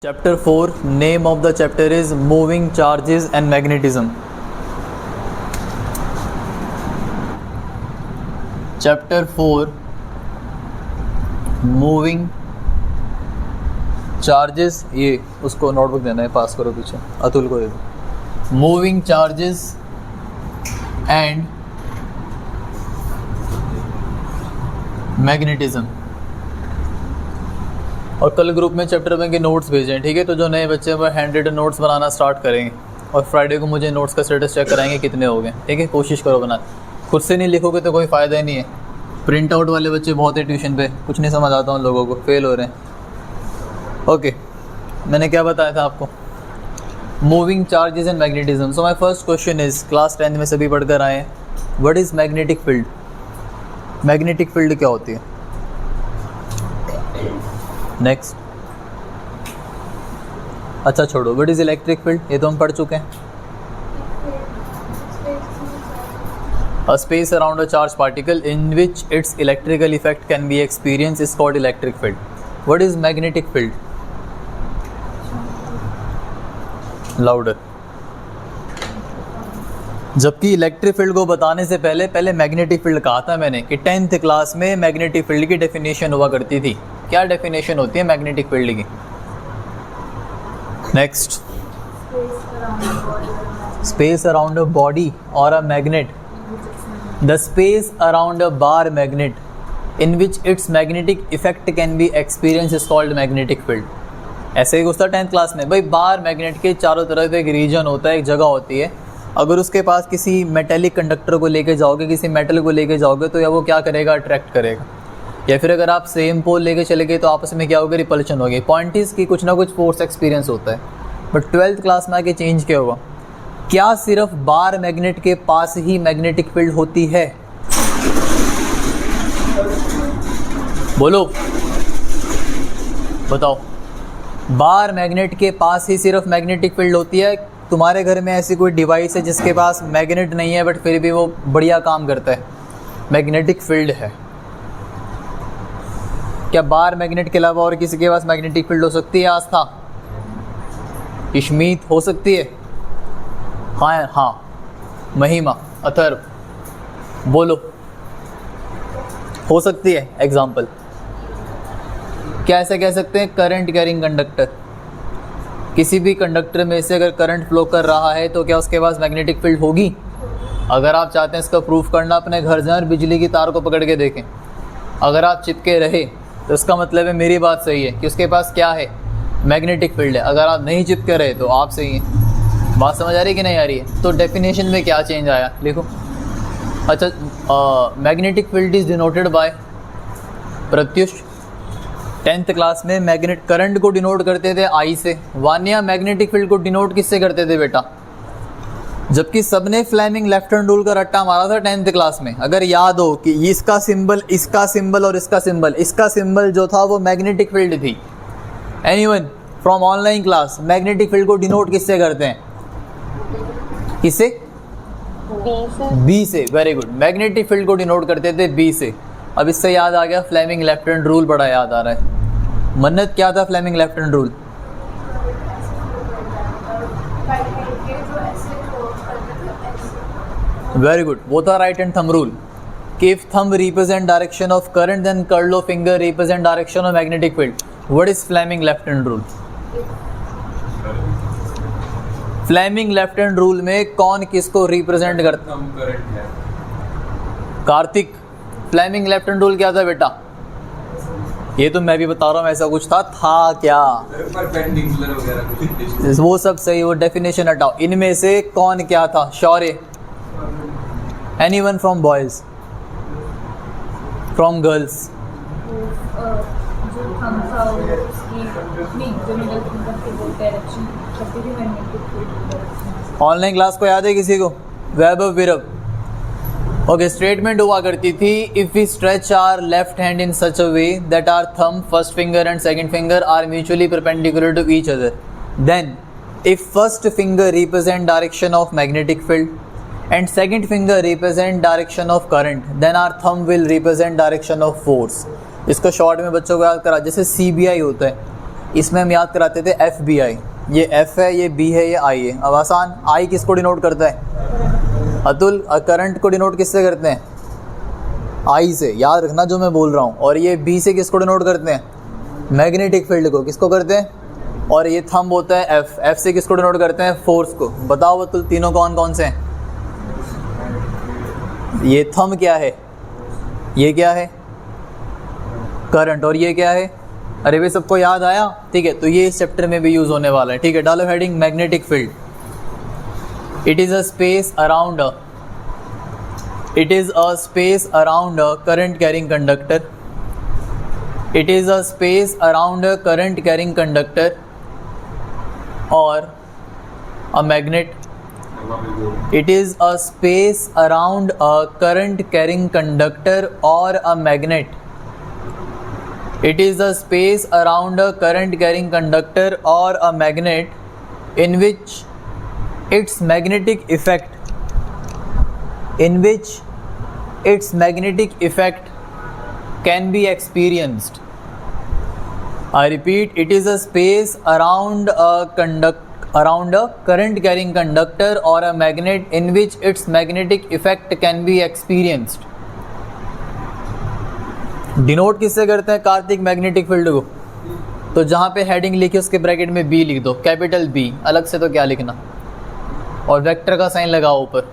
Chapter 4, name of the chapter is Moving Charges and Magnetism. Chapter 4, Moving Charges, ये उसको notebook देना है, पास करो पीछे, अतुल को दे दो. Moving Charges and Magnetism. और कल ग्रुप में चैप्टर वन के नोट्स भेजें, ठीक है. तो जो नए बच्चे वो हैंड रिटन नोट्स बनाना स्टार्ट करेंगे और फ्राइडे को मुझे नोट्स का स्टेटस चेक कराएंगे कितने हो गए, ठीक है. कोशिश करो बना, खुद से नहीं लिखोगे तो कोई फ़ायदा ही नहीं है. प्रिंट आउट वाले बच्चे बहुत है ट्यूशन पे, कुछ नहीं समझ आता उन लोगों को, फेल हो रहे हैं. ओके, मैंने क्या बताया था आपको, moving charges and magnetism. So my first question is, class 10 में सभी पढ़कर आए हैं, what is magnetic field. Magnetic field क्या होती है. नेक्स्ट, अच्छा छोड़ो, व्हाट इज इलेक्ट्रिक फील्ड, ये तो हम पढ़ चुके हैं. A space around a charge particle in which it's electrical effect can be experience is called electric field. What is magnetic field. Louder. जबकि इलेक्ट्रिक फील्ड को बताने से पहले मैग्नेटिक फील्ड कहा था मैंने कि 10th क्लास में मैग्नेटिक फील्ड की डेफिनेशन हुआ करती थी. क्या डेफिनेशन होती है मैग्नेटिक फील्ड की. Next, space around a body or a magnet. The space around a bar magnet in which its magnetic effect can be experience is called magnetic field. ऐसे ही घुसता 10th क्लास में. भाई bar magnet के चारों तरफ एक रीजन होता है, एक जगह होती है. अगर उसके पास किसी मेटेलिक कंडक्टर को लेके जाओगे, किसी मेटल को लेके जाओगे, तो या वो क्या करेगा, अट्रैक्ट करेगा. या फिर अगर आप सेम पोल लेके चले गए तो आपस में क्या होगा, रिपल्शन होगी. पॉइंट इज कि कुछ ना कुछ फोर्स एक्सपीरियंस होता है. बट 12th क्लास में आके चेंज क्या हुआ, क्या सिर्फ बार मैग्नेट के पास ही मैग्नेटिक फील्ड होती है. बोलो बताओ, बार मैग्नेट के पास ही सिर्फ मैग्नेटिक फील्ड होती है. तुम्हारे घर में ऐसी कोई डिवाइस है जिसके पास मैग्नेट नहीं है बट फिर भी वो बढ़िया काम करता है, मैग्नेटिक फील्ड है. क्या बार मैग्नेट के अलावा और किसी के पास मैग्नेटिक फील्ड हो सकती है. आस्था, इश्मीत हो सकती है. हाँ, महिमा, अथर्व, बोलो, हो सकती है. एग्जाम्पल क्या ऐसा कह सकते हैं, करंट कैरिंग कंडक्टर. किसी भी कंडक्टर में से अगर करंट फ्लो कर रहा है तो क्या उसके पास मैग्नेटिक फील्ड होगी. अगर आप चाहते हैं इसका प्रूफ करना, अपने घर जाएं और बिजली की तार को पकड़ के देखें. अगर आप चिपके रहे तो इसका मतलब है मेरी बात सही है कि उसके पास क्या है, मैग्नेटिक फील्ड है. अगर आप नहीं चिपके रहे तो आप सही हैं. बात समझ आ रही है कि नहीं आ रही है. तो डेफिनेशन में क्या चेंज आया लिखो. अच्छा, magnetic field is denoted by, Pratyush 10th class में मैग्नेट करंट को डिनोट करते थे आई से. वानिया मैग्नेटिक फील्ड को डिनोट किससे करते थे बेटा. जबकि सबने फ्लेमिंग लेफ्ट हैंड रूल का रट्टा मारा था 10th क्लास में. अगर याद हो कि इसका सिंबल, इसका सिंबल और इसका सिंबल, इसका सिंबल जो था वो मैग्नेटिक फील्ड थी. Anyone from online class, magnetic field को डिनोट किससे करते हैं, किससे, बी से. वेरी गुड, मैग्नेटिक फील्ड को डिनोट करते थे बी से. अब इससे याद आ गया, फ्लेमिंग लेफ्ट हैंड रूल बड़ा याद आ रहा है. मन्नत क्या था Fleming left hand rule. Very good, वो था राइट हैंड थंब रूल कि if thumb represent direction of current then curl of finger represent direction of magnetic field. What is Fleming left hand rule. Fleming left hand rule में कौन किसको represent करता. Kartik, Fleming left hand rule क्या था बेटा. ये तो मैं भी बता रहा हूँ, ऐसा कुछ था क्या, वो सब सही, वो डेफिनेशन हटाओ. इनमें से कौन क्या था. Shaurya, anyone from boys, from girls. Online class को याद है किसी को. वैभव, विरव. ओके, स्टेटमेंट हुआ करती थी, if we stretch our left hand in such a way that our thumb, first finger and second finger are mutually perpendicular to each other, then if first finger represent direction of magnetic field and second finger represent direction of current, then our thumb will represent direction of force. इसको short में बच्चों को याद करा, जैसे CBI होता है, इसमें हम याद कराते थे एफ बी आई, ये एफ है, ये बी है, ये आई है। अब आसान, आई किसको डिनोट करता है अतुल? करंट को डिनोट किससे करते हैं? आई से, याद रखना जो मैं बोल रहा हूँ। और ये बी से किसको डिनोट करते हैं? मैग्नेटिक फील्ड को। किसको करते हैं? और ये थंब होता है एफ, एफ से किसको डिनोट करते हैं? फोर्स को। बताओ अतुल तीनों कौन कौन से हैं? ये थंब क्या है? ये क्या है? करंट। और ये क्या है? अरे भाई सबको याद आया? ठीक है, तो ये इस चैप्टर में भी यूज होने वाला है। ठीक है, डालो heading magnetic field. It is a space around a current carrying conductor. It is a space around a current carrying conductor or a magnet. It is a space around a current carrying conductor or a magnet. It is a space around a current carrying conductor or a magnet in which its magnetic effect can be experienced. I repeat, it is a space around a current carrying conductor or a magnet in which its magnetic effect can be experienced. Denote किससे करते हैं Kartik magnetic field को? तो जहाँ पे heading लिखी उसके bracket में बी लिख दो, कैपिटल बी, अलग से तो क्या लिखना, और वेक्टर का साइन लगाओ ऊपर।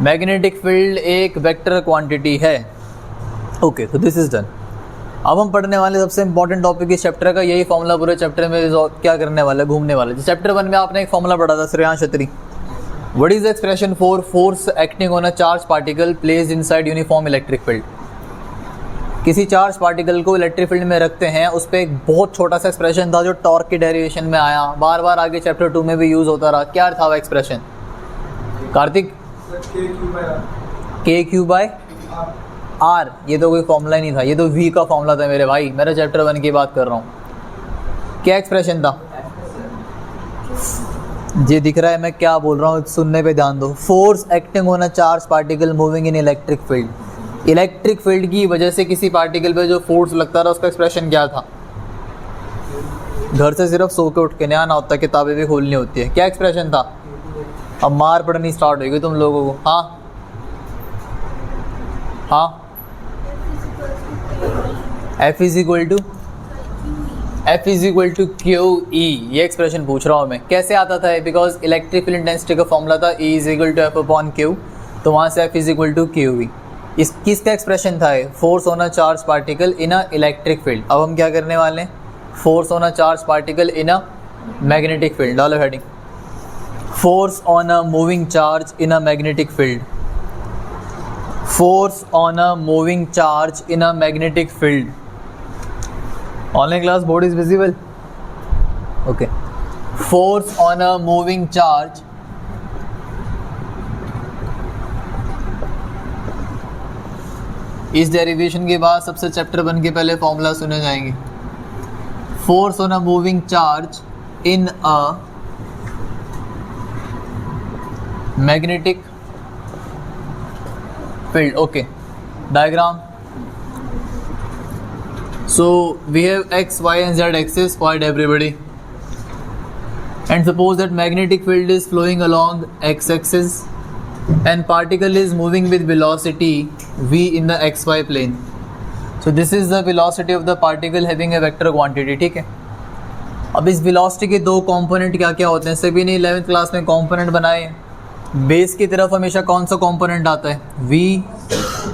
मैग्नेटिक फील्ड एक वेक्टर क्वांटिटी है। ओके, तो दिस इज डन। अब हम पढ़ने वाले सबसे इंपॉर्टेंट टॉपिक इस चैप्टर का, यही फॉर्मूला पूरे चैप्टर में क्या करने वाला है, घूमने वाला है। चैप्टर 1 में आपने एक फॉर्मूला पढ़ा था श्रेयांश छत्री। What is the expression for force acting on a charge particle placed inside uniform electric field? किसी चार्ज पार्टिकल को इलेक्ट्रिक फील्ड में रखते हैं, उस पर एक बहुत छोटा सा एक्सप्रेशन था जो टॉर्क की डेरिवेशन में आया, बार बार आगे चैप्टर 2 में भी यूज होता रहा। क्या था वो एक्सप्रेशन कार्तिक? के क्यू बाय आर। ये तो कोई फॉर्मूला ही नहीं था, ये तो वी का फॉर्मूला था मेरे भाई, मेरा चैप्टर 1 की बात कर रहा हूँ। क्या एक्सप्रेशन था? ये दिख रहा है मैं क्या बोल रहा हूँ, सुनने पे ध्यान दो। Force acting on a charge particle moving in electric field. Electric field की वजह से किसी पार्टिकल पे जो फोर्स लगता रहा, उसका एक्सप्रेशन क्या था? घर से सिर्फ सो के उठ के नहीं आना होता, किताबें भी खोलनी होती है। क्या एक्सप्रेशन था? अब मार पड़नी स्टार्ट होगी तुम लोगों को। हाँ हाँ, F is equal q e, ये एक्सप्रेशन पूछ रहा हूँ मैं। कैसे आता था? बिकॉज इलेक्ट्रिक फील्ड इंटेंसिटी का फॉर्मूला था E is equal to f upon q, तो वहाँ से F is equal to q e. इस किसका एक्सप्रेशन था? Force on a charge particle in a electric field. अब हम क्या करने वाले हैं? Force on a charge particle in a magnetic field. डालो heading force on a moving charge in a magnetic field. Force on a moving charge in a magnetic field. Online class board is visible? Okay. Force on a moving charge इस derivation के बाद सबसे chapter 1 के पहले formula सुने जाएंगे। Force on a moving charge in a magnetic field. Okay, diagram. So we have x, y and z axis. Quiet everybody. And suppose that magnetic field is flowing along x axis and particle is moving with velocity v in the xy plane. So this is the velocity of the particle having a vector quantity. ठीक है, अब इस velocity के दो component क्या क्या होते हैं? सभी ने 11th क्लास में component बनाए हैं। बेस की तरफ हमेशा कौन सा कंपोनेंट आता है? v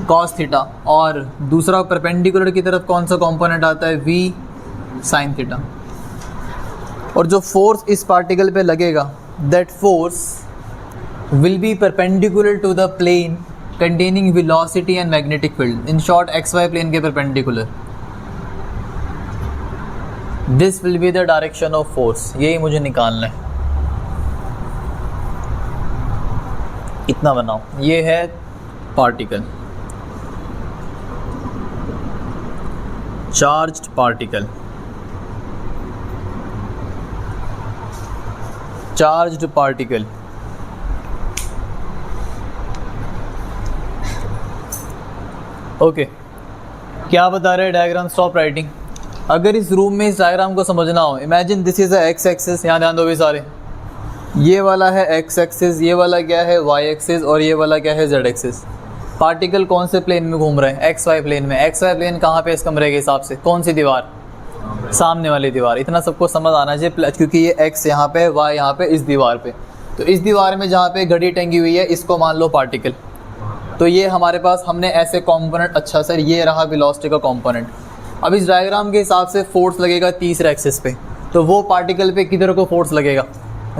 cos थीटा, और दूसरा परपेंडिकुलर की तरफ कौन सा कंपोनेंट आता है? v sin थीटा। और जो फोर्स इस पार्टिकल पे लगेगा, that force will be perpendicular to the plane containing velocity and magnetic field. In short xy plane के perpendicular. This will be the direction of force. यही मुझे निकालना है। इतना बनाओ, ये है particle, charged particle, charged particle. Okay, क्या बता रहे हैं डायग्राम? Stop writing. अगर इस रूम में इस डायग्राम को समझना हो, imagine this is a x axis, यहाँ ध्यान दो भी सारे, ये वाला है एक्स एक्सिस, ये वाला क्या है वाई एक्सिस, और ये वाला क्या है जेड एक्सिस। पार्टिकल कौन से प्लेन में घूम रहे हैं? एक्स वाई प्लेन में। एक्स वाई प्लेन कहाँ पे इस कमरे के हिसाब से? कौन सी दीवार? सामने वाली दीवार। इतना सबको समझ आना चाहिए, क्योंकि ये एक्स यहाँ पे, वाई यहाँ पे, इस दीवार पे। तो इस दीवार में जहाँ पे घड़ी टंगी हुई है, इसको मान लो पार्टिकल। तो ये हमारे पास, हमने ऐसे कॉम्पोनेंट, अच्छा सर ये रहा वेलोसिटी का कॉम्पोनेंट। अब इस डायग्राम के हिसाब से फोर्स लगेगा तीसरे एक्सिस पे, तो वो पार्टिकल पे किधर को फोर्स लगेगा?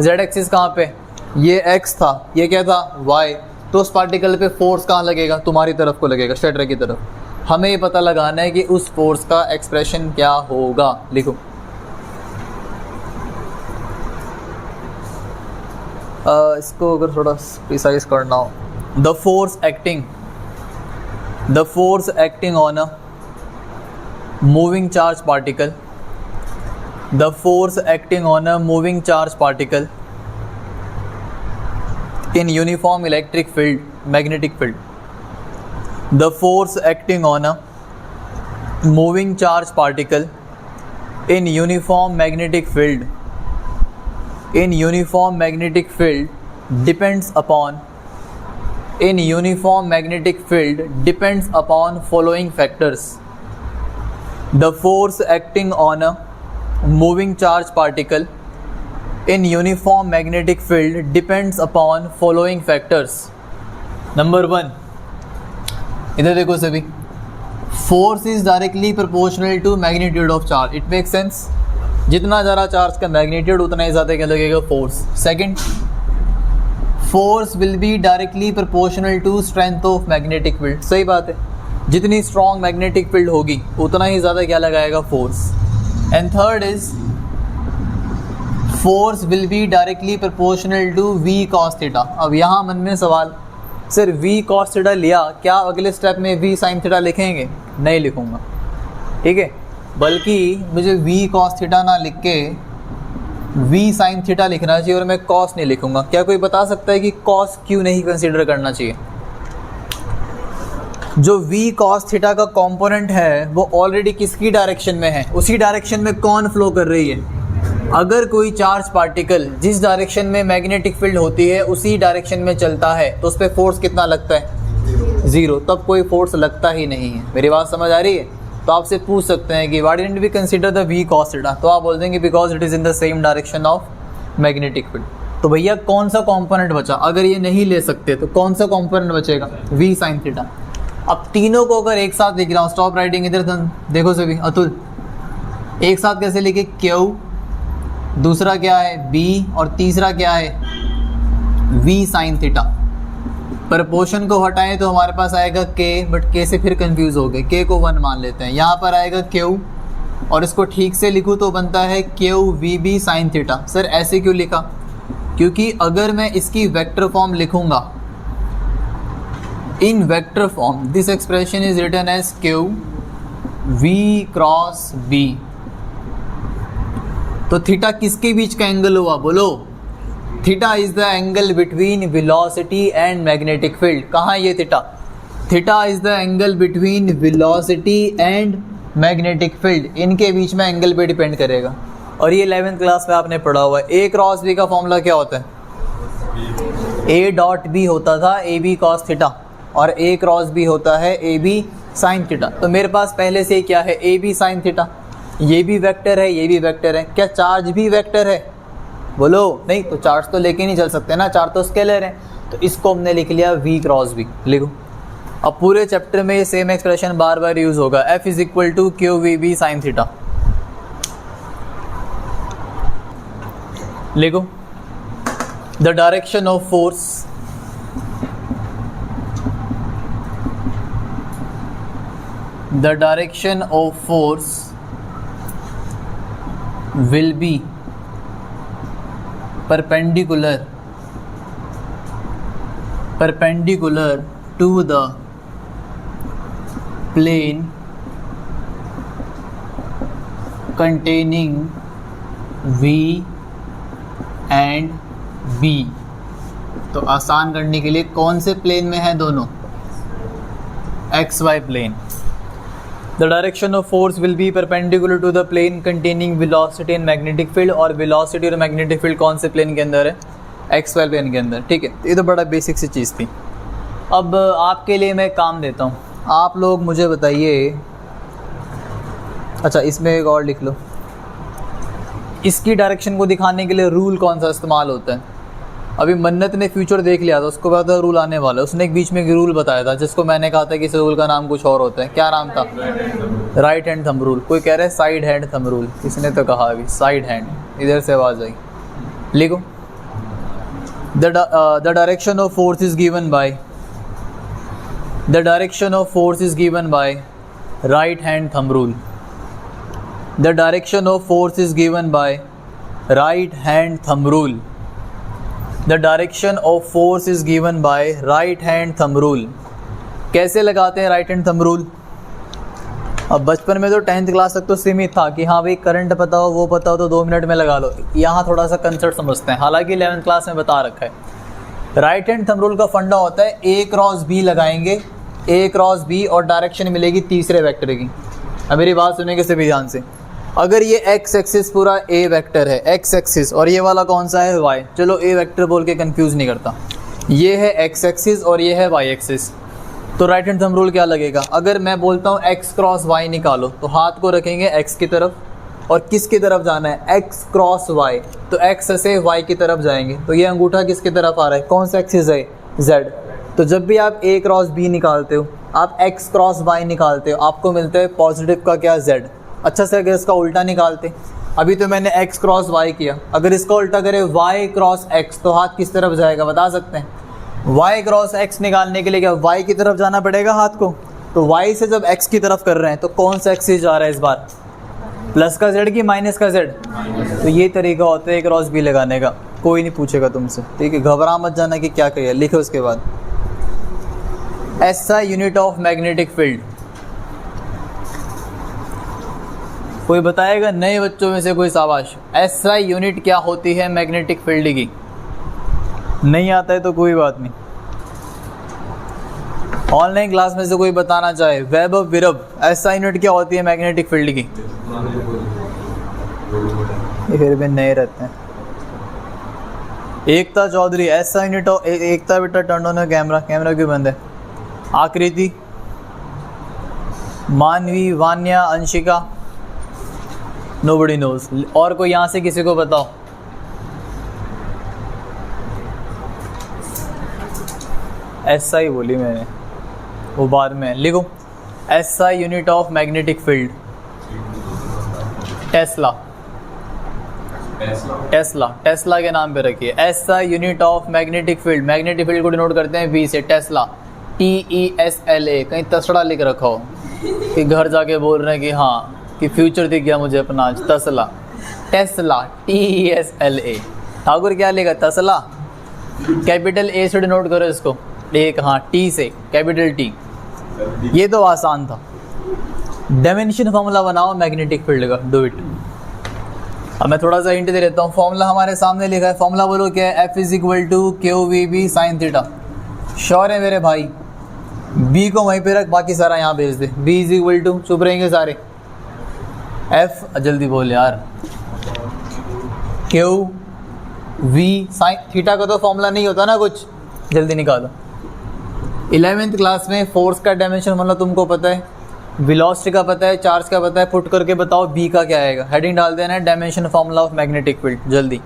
जेड एक्सिस कहाँ पे? ये एक्स था, ये क्या था? वाई। तो उस पार्टिकल पे फोर्स कहाँ लगेगा? तुम्हारी तरफ को लगेगा, स्ट्रेटर की तरफ। हमें ये पता लगाना है कि उस फोर्स का एक्सप्रेशन क्या होगा। लिखो इसको अगर थोड़ा प्रिसाइज करना हो, the force acting on a moving charge particle, the force acting on a moving charge particle in uniform electric field, magnetic field. The force acting on a moving charge particle in uniform magnetic field, depends upon following factors. The force acting on a moving charge particle in uniform magnetic field depends upon following factors. Number 1, इधर देखो सभी, force is directly proportional to magnitude of charge. It makes sense. जितना ज़्यादा charge का magnitude उतना ही ज़्यादा क्या लगेगा? Force. Second, force will be directly proportional to strength of magnetic field. सही बात है, जितनी स्ट्रॉन्ग मैग्नेटिक फील्ड होगी उतना ही ज़्यादा क्या लगाएगा? Force. And third is force will be directly proportional to v cos theta. अब यहाँ मन में सवाल, सर वी कॉस थीटा लिया, क्या अगले स्टेप में वी साइन थीटा लिखेंगे? नहीं लिखूँगा, ठीक है, बल्कि मुझे वी कॉस थीटा ना लिख के वी साइन थीटा लिखना चाहिए, और मैं कॉस नहीं लिखूँगा. क्या कोई बता सकता है कि कॉस क्यों नहीं कंसीडर करना चाहिए? जो वी कॉस थीटा का कंपोनेंट है वो ऑलरेडी किसकी डायरेक्शन में है? उसी डायरेक्शन में कौन फ्लो कर रही है? अगर कोई चार्ज पार्टिकल जिस डायरेक्शन में मैग्नेटिक फील्ड होती है उसी डायरेक्शन में चलता है तो उस पर फोर्स कितना लगता है? 0. तब कोई फोर्स लगता ही नहीं है. मेरी बात समझ आ रही है? तो आपसे पूछ सकते हैं कि why didn't we consider the v cos theta, तो आप बोल देंगे because it is in the same direction of magnetic field. तो भैया कौन सा कंपोनेंट बचा? अगर ये नहीं ले सकते तो कौन सा कंपोनेंट बचेगा? V sine theta. अब तीनों को अगर एक साथ लिख रहा हूँ, स्टॉप राइटिंग इधर देखो सभी, अतुल एक साथ कैसे लिखे? क्यू, दूसरा क्या है? बी, और तीसरा क्या है? We sine theta. प्रपोर्शन को हटाएं तो हमारे पास आएगा के, बट के से फिर कंफ्यूज हो गए, के को 1 मान लेते हैं. यहाँ पर आएगा क्यू, और इसको ठीक से लिखूँ तो बनता है q we B sine theta. Sir ऐसे क्यों लिखा? क्योंकि अगर मैं इसकी वेक्टर फॉर्म लिखूँगा, in vector form this expression is written as q v cross b. तो थीटा किसके बीच का एंगल हुआ? बोलो. Theta is the angle between velocity and magnetic field. कहाँ ये theta? Theta is the angle between velocity and magnetic field. इनके बीच में angle पे डिपेंड करेगा. और ये 11th क्लास में आपने पढ़ा हुआ है. ए क्रॉस बी का फॉर्मूला क्या होता है? ए डॉट बी होता था ए बी कॉस थीटा, और ए क्रॉस बी होता है ए बी साइन थीटा. तो मेरे पास पहले से क्या है? A b sine theta. ये भी वेक्टर है, ये भी वेक्टर है. क्या चार्ज भी वेक्टर है? बोलो. नहीं, तो चार्ज तो लेके नहीं चल सकते ना, चार्ज तो स्केलर है. तो इसको हमने लिख लिया वी क्रॉस बी. लिखो. अब पूरे चैप्टर में ये सेम एक्सप्रेशन बार बार यूज होगा. F is equal to Q we B sine theta. लिखो. The direction of force the direction of force will be perpendicular to the plane containing V and B. तो आसान करने के लिए कौन से प्लेन में है दोनों? XY plane. The direction of force will be perpendicular to the plane containing velocity and magnetic field, और वेलोसिटी और मैग्नेटिक फील्ड कौन से प्लेन के अंदर है? एक्स वाई प्लेन के अंदर। ठीक है, ये तो बड़ा बेसिक सी चीज़ थी। अब आपके लिए मैं काम देता हूँ, आप लोग मुझे बताइए। अच्छा, इसमें एक और लिख लो, इसकी डायरेक्शन को दिखाने के लिए रूल कौन सा इस्तेमाल होता है? अभी मन्नत ने फ्यूचर देख लिया था, उसको पता रूल आने वाला है। उसने एक बीच में एक रूल बताया था जिसको मैंने कहा था कि इस रूल का नाम कुछ और होता है। क्या नाम था? Right hand thumb rule. कोई कह रहा है साइड हैंड थंब रूल, किसने तो कहा अभी साइड हैंड। इधर से आवाज़ आई, लिखो। The direction of force is given by, the direction of force is given by right hand thumb rule. The direction of force is given by right hand thumb rule. The direction of force is given by right hand thumb rule. कैसे लगाते हैं right hand thumb rule? अब बचपन में तो 10th class तक तो सीमित था कि हाँ भाई करंट पता हो, वो पता हो तो 2 मिनट में लगा लो। यहाँ थोड़ा सा कंसेप्ट समझते हैं, हालांकि 11th क्लास में बता रखा है। राइट हैंड थंब रूल का फंडा होता है ए क्रॉस बी लगाएंगे, ए क्रॉस बी, और डायरेक्शन मिलेगी तीसरे वेक्टर की। अब मेरी बात सुनेंगे सभी ध्यान से। अगर ये एक्स एक्सिस पूरा ए वेक्टर है, एक्स एक्सिस, और ये वाला कौन सा है? वाई। चलो ए वेक्टर बोल के कंफ्यूज नहीं करता। ये है एक्स एक्सिस और ये है वाई एक्सिस, तो राइट हैंड थंब रूल क्या लगेगा? अगर मैं बोलता हूँ एक्स क्रॉस वाई निकालो, तो हाथ को रखेंगे एक्स की तरफ, और किसकी तरफ जाना है? एक्स क्रॉस वाई, तो एक्स से वाई की तरफ जाएंगे। तो ये अंगूठा किसकी तरफ आ रहा है? कौन सा एक्सिस है? जेड। तो जब भी आप ए क्रॉस बी निकालते हो, आप एक्स क्रॉस वाई निकालते हो, आपको मिलता है पॉजिटिव का क्या? जेड। अच्छा से अगर इसका उल्टा निकालते, अभी तो मैंने x क्रॉस y किया, अगर इसका उल्टा करें y क्रॉस x, तो हाथ किस तरफ जाएगा बता सकते हैं? y क्रॉस x निकालने के लिए क्या y की तरफ जाना पड़ेगा हाथ को? तो y से जब x की तरफ कर रहे हैं तो कौन सा एक्सिस जा रहा है इस बार? प्लस का z की माइनस का z? तो ये तरीका होता है क्रॉस b लगाने का। कोई नहीं पूछेगा तुमसे, ठीक है? घबरा मत जाना कि क्या कहिए, लिखो उसके बाद। SI unit of magnetic field, कोई बताएगा नए बच्चों में से कोई? शाबाश। SI यूनिट क्या होती है मैग्नेटिक फील्ड की? नहीं आता है तो कोई बात नहीं, ऑनलाइन क्लास में से कोई बताना चाहे। वैभव, विरभ, SI यूनिट क्या होती है मैग्नेटिक फील्ड की? ये फिर भी नए रहते हैं। एकता चौधरी, SI यूनिट ऑफ, एकता बेटा टर्न ऑन है कैमरा, कैमरा क्यों बंद है? आकृति, मानवी, वान्या, अंशिका, नोबडी नोज। और कोई यहाँ से किसी को बताओ? SI बोली मैंने, वो बाद में लिखो। SI unit of magnetic field, Tesla, Tesla, Tesla के नाम पे रखिए। SI unit of magnetic field, magnetic field को डिनोट करते हैं V से, टेस्ला, TESLA। कहीं तसड़ा लिख रखा हो कि घर जाके बोल रहे हैं कि हाँ कि फ्यूचर दिख गया मुझे अपना आज। तसला, टेस्ला, TESLA। ठाकुर क्या लिखा? तसला। कैपिटल A से डिनोट करो इसको, एक, हाँ, T से, कैपिटल T। ये तो आसान था। डायमेंशन फॉर्मूला बनाओ मैग्नेटिक फील्ड का, डू इट। अब मैं थोड़ा सा हिंट दे देता हूँ। फॉर्मूला हमारे सामने लिखा है, फॉर्मूला बोलो क्या है? F = QVB sin theta. Sure है मेरे भाई? B को वहीं पे रख, बाकी सारा यहाँ भेज दे। B = चुप रहेंगे सारे। F, जल्दी बोल यार। QV sin थीटा का तो फॉर्मूला नहीं होता ना कुछ, जल्दी निकालो। 11th क्लास में फोर्स का डायमेंशन मतलब तुमको पता है, वेलोसिटी का पता है, चार्ज का पता है। पुट करके बताओ B का क्या आएगा? हेडिंग डाल देना है dimension formula of magnetic field, जल्दी।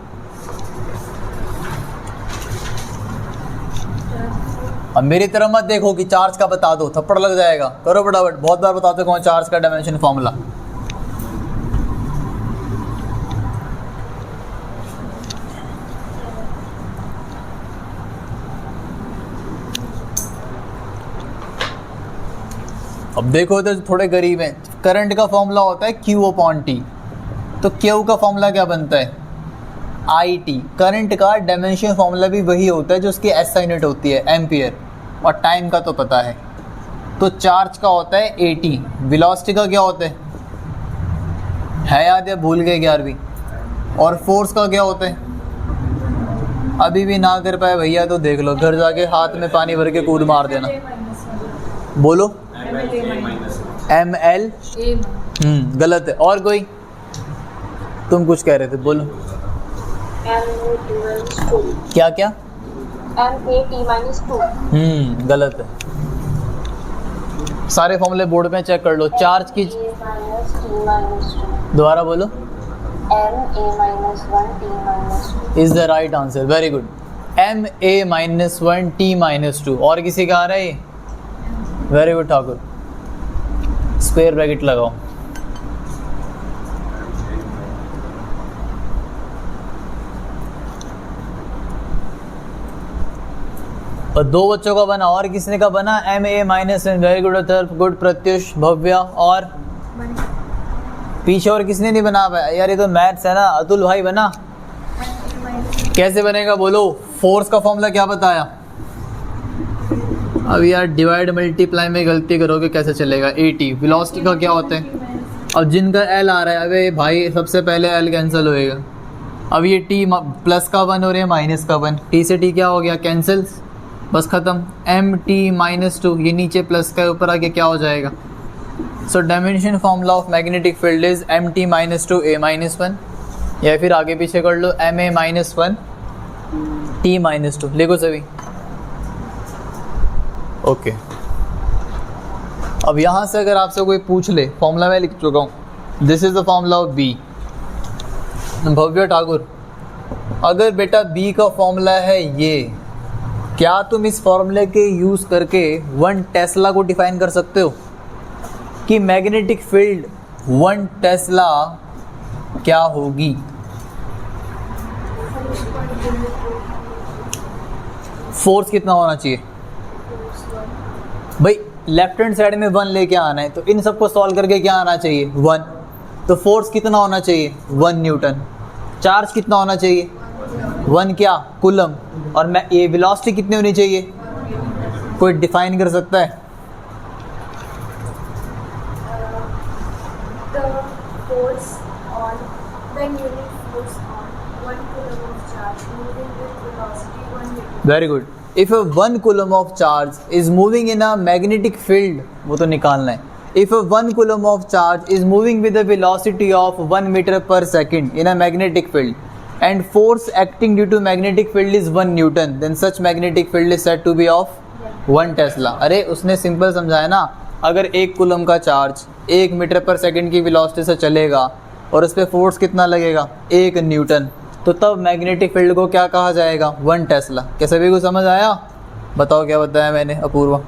अब मेरी तरफ मत देखो कि चार्ज का बता दो, थप्पड़ लग जाएगा। करो फटाफट, बहुत बार बताते कौन चार्ज का डायमेंशन फॉर्मूला। अब देखो तो थोड़े गरीब हैं। करंट का फॉर्मूला होता है Q/T, तो Q का फॉर्मूला क्या बनता है? IT। करंट का डायमेंशन फॉर्मूला भी वही होता है जो उसकी SI यूनिट होती है, एम्पियर। और टाइम का तो पता है। तो चार्ज का होता है AT, वेलोसिटी का क्या होता है याद या भूल गए 11वीं? और फोर्स का क्या होता है? अभी भी ना कर पाए भैया तो देख लो, घर जाके हाथ में पानी भर के कूद मार देना। बोलो। ml। गलत है। और कोई? तुम कुछ कह रहे थे, बोलो। क्या क्या? MAT-2। गलत है। सारे फॉर्मूले बोर्ड पे चेक कर लो। चार्ज की दोबारा बोलो। MA-1T-2 is the right answer, very good. MA-1T-2। और किसी का आ रहा है ये? Very good Thakur. Square bracket लगाओ। और दो बच्चों का बना, और किसने का बना? MA-1। Very good Atharva, good Pratyush, Bhavya. और पीछे और किसने नहीं बना पाया? यार ये तो मैथ्स है ना। अतुल भाई बना? कैसे बनेगा बोलो। फोर्स का फॉर्मूला क्या बताया? अब यार डिवाइड मल्टीप्लाई में गलती करोगे कैसे चलेगा। AT वेलोसिटी का क्या होता है? अब जिनका L आ रहा है, अबे भाई सबसे पहले L कैंसिल होएगा। अब ये T प्लस का 1 और ये माइनस का 1, T से T क्या हो गया? कैंसिल, बस ख़त्म। MT-2, ये नीचे प्लस का ऊपर आके क्या हो जाएगा? So dimension formula of magnetic field is MT-2 A-1, या फिर आगे पीछे कर लो MA-1 T-2। लिखो सभी। ओके अब यहाँ से अगर आपसे कोई पूछ ले, फॉर्मूला मैं लिख चुका हूँ, this is the formula of B। भव्य ठाकुर, अगर बेटा B का फॉर्मूला है ये, क्या तुम इस फॉर्मूले के यूज़ करके 1 टेस्ला को डिफाइन कर सकते हो कि मैग्नेटिक फील्ड 1 टेस्ला क्या होगी? फोर्स कितना होना चाहिए भाई? लेफ्ट हैंड साइड में 1 लेके आना है, तो इन सबको सॉल्व करके क्या आना चाहिए? 1। तो फोर्स कितना होना चाहिए? 1 न्यूटन। चार्ज कितना होना चाहिए? 1 क्या? कूलम। और मैं ये वेलोसिटी कितनी होनी चाहिए? कोई डिफाइन कर सकता है? The force on when unit force on 1 coulomb of charge moving with velocity 1 meter. Very good. If 1 coulomb of charge is moving in a magnetic field, वो तो निकालना है। If 1 coulomb of charge is moving with a velocity of 1 meter per second in a magnetic field and force acting due to magnetic field is 1 Newton, then such magnetic field is said to be of 1 Tesla। अरे उसने simple समझाया ना, अगर 1 coulomb का charge 1 metre पर second की velocity से चलेगा और उस पर फोर्स कितना लगेगा? 1 न्यूटन, तो तब मैग्नेटिक फील्ड को क्या कहा जाएगा? 1 टेस्ला। क्या सभी को समझ आया? बताओ क्या बताया मैंने? अपूर्वा।